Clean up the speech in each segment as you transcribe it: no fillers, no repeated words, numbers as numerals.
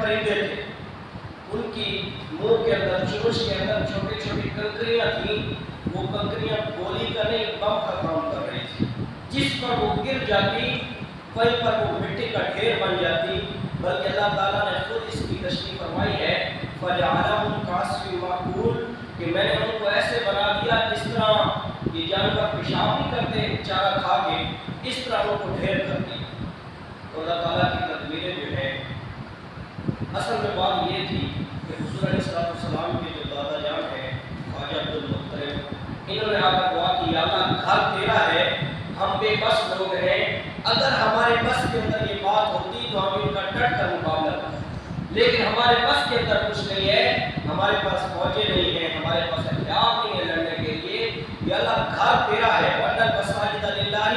پرندے تھے، ان کی منہ کے اندر چونچ کے اندر چھوٹی چھوٹی کنکریاں تھیں، وہ کنکریاں گولی کا نہیں بم کا کام کر رہی تھی، جس پر وہ گر جاتی وہیں پر وہ مٹی کا ڈھیر بن جاتی، بلکہ اللہ تعالیٰ نے خود اس کی تشریح فرمائی ہے فَجَعَلَهُمْ كَعَصْفٍ مَأْكُولٍ کہ میں نے ان کو ایسے بنا دیا جس طرح یہ جانور پیشاب نہیں کرتے چارہ کھا کے، اس طرح ان کو ڈھیر کر دیا۔ تو اللہ تعالیٰ کی تدبیریں جو ہے، اصل میں بات یہ تھی کہ حضور علیہ السلام کے جو دادا جان ہیں خواجہ عبدالمطلب، انہوں نے آ کر دعا کی یا اللہ گھر تیرا ہے، ہم بے بس لوگ ہیں، اگر ہمارے بس کے اندر یہ بات ہوتی تو ہم ان کا ڈٹ کر مقابلہ کرتے، لیکن ہمارے بس کے اندر کچھ نہیں ہے، ہمارے پاس فوجیں نہیں ہیں، ہمارے پاس ہتھیار نہیں ہے لڑنے کے لیے، یا اللہ گھر تیرا ہے وَأَنَّ الْمَسَاجِدَ لِلَّهِ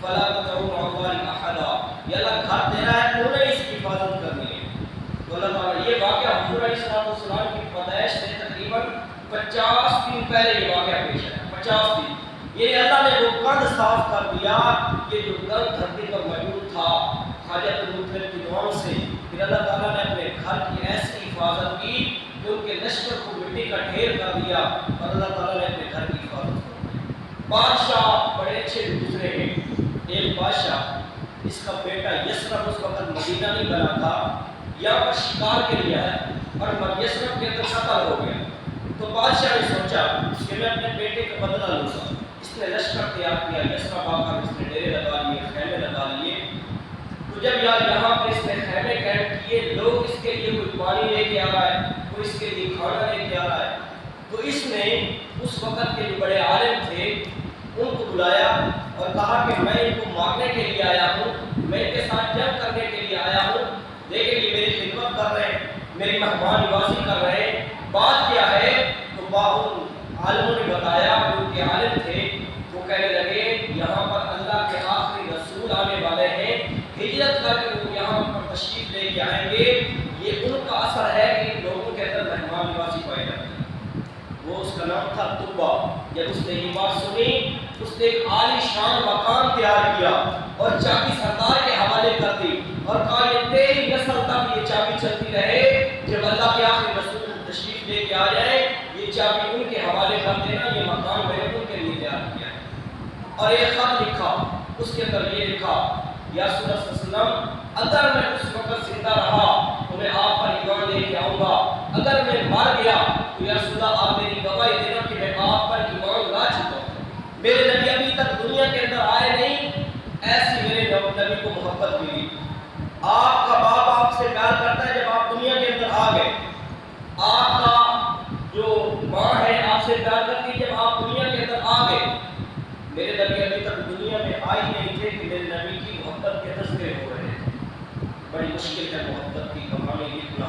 فَلَا تَدْعُوا مَعَ اللَّهِ أَحَدًا، یا اللہ گھر تیرا ہے تو نے اس کی حفاظت کرنی ہے۔ تو اللہ تعالیٰ یہ واقعہ حضور علیہ السلام کی پیدائش سے تقریباً 50 دن پہلے یہ واقعہ پیش ہے، 50 دن، یہ اللہ نے وہ گند صاف کر دیا، یہ جو گند دھرتی پر موجود تھا خواجہ عبدالمطلب کی دعاؤں سے، پھر اللہ تعالیٰ نے اپنے گھر کی ایسی حفاظت کی کہ ان کے لشکر کو مٹی کا ڈھیر کر دیا، اور اللہ تعالیٰ نے اپنے گھر کی حفاظت کی۔ بادشاہ بڑے اچھے گزرے ہیں، ایک بادشاہ اس کا بیٹا یسرب اس وقت مدینہ نہیں بنا تھا، یہاں پر شکار کے لیے آیا اور یسرب کے اندر قتل ہو گیا، تو بادشاہ نے سوچا کہ میں اپنے بیٹے کا بدلہ لوں گا، اس نے لشکر تیار کیا، یسرب آ کر اس نے ڈیرے لگا لیے، خیمے لگا لیے، تو جب یہاں پر اس نے خیمے قائم کیے، لوگ اس کے لیے کوئی پانی لے کے آ رہا ہے، کوئی اس کے لیے کھانا لے کے آ رہا ہے، تو اس نے اس وقت کے جو بڑے عالم تھے ان کو بلایا اور کہا کہ میں ان کو مارنے کے لیے آیا ہوں، میں ان کے ساتھ جنگ کرنے کے لیے آیا ہوں، لیکن یہ میری خدمت کر رہے ہیں، میری مہمان نوازی کر رہے ہیں، بات کیا ہے؟ تو ان عالموں نے بتایا، جو ان کے عالم تھے وہ کہنے لگے یہاں پر اللہ کے آخری رسول آنے والے ہیں، ہجرت کر کے وہ یہاں پر تشریف لے کے آئیں گے، یہ ان کا اثر ہے کہ ان لوگوں کے اندر مہمان نوازی پائی جاتی ہے۔ وہ اس کا نام تھا تبا، جب اس نے یہ بات سنی اس نے ایک عالی شان مکان تیار کیا اور چابی سردار کے حوالے کر دی اور کہا یہ تیری نسل تک یہ چابی چلتی رہے، جب اللہ کے آخری رسول تشریف لے کے آ جائے یہ چابی ان کے حوالے کر دینا، یہ مکان میں نے ان کے لیے تیار کیا ہے۔ اور ایک خط لکھا، اس کے اندر یہ لکھا یا رسول اللہ صلی اللہ علیہ وسلم اگر میں اس وقت زندہ رہا تو میں آپ پر ایمان لے کے آؤں گا، اگر میں مر گیا تو یا رسول اللہ آپ میری گواہی دینا کہ میں آپ پر ایمان لا چکا ہوں، میرے نبی ابھی تک دنیا کے اندر آئے نہیں، ایسی میرے نبی کو محبت ملی۔ آپ کا باپ آپ سے پیار کرتا ہے جب آپ دنیا کے اندر آ گئے، آپ کا جو ماں ہے آپ سے پیار کرتی ہے جب آپ دنیا کے اندر آ گئے، میرے نبی ابھی تک دنیا میں آئی نہیں تھے کہ میرے نبی کی محبت کے تذکرے ہو رہے ہیں۔ بڑی مشکل ہے محبت کی کہانی لکھنا،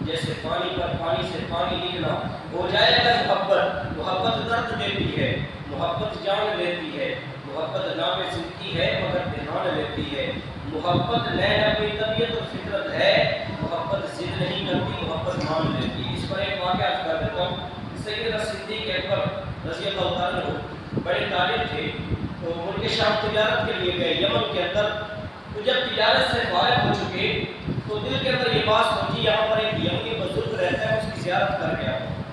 جیسے پانی پر پانی سے پانی لکھنا، ہو جائے گا محبت، محبت درد دیتی ہے، محبت جان لیتی ہے، محبت نام زندگی ہے مگر دھیان لیتی ہے، محبت نئے نبی طبیعت اور فطرت ہے، محبت ضد نہیں کرتی، محبت مان لیتی ہے۔ اس پر ایک واقعہ کر دیتا ہوں، سیدنا صدیق اکبر رضی اللہ تعالیٰ عنہ بڑے طالب تھے، تو ملک شام تجارت کے لیے گئے یمن کے اندر، تو جب تجارت سے فارغ ہو چکے تو دل کے اندر یہ بات سوچی یہاں پر ایک یمنی بزرگ رہتا ہے، اس کی زیارت کر کے آؤں،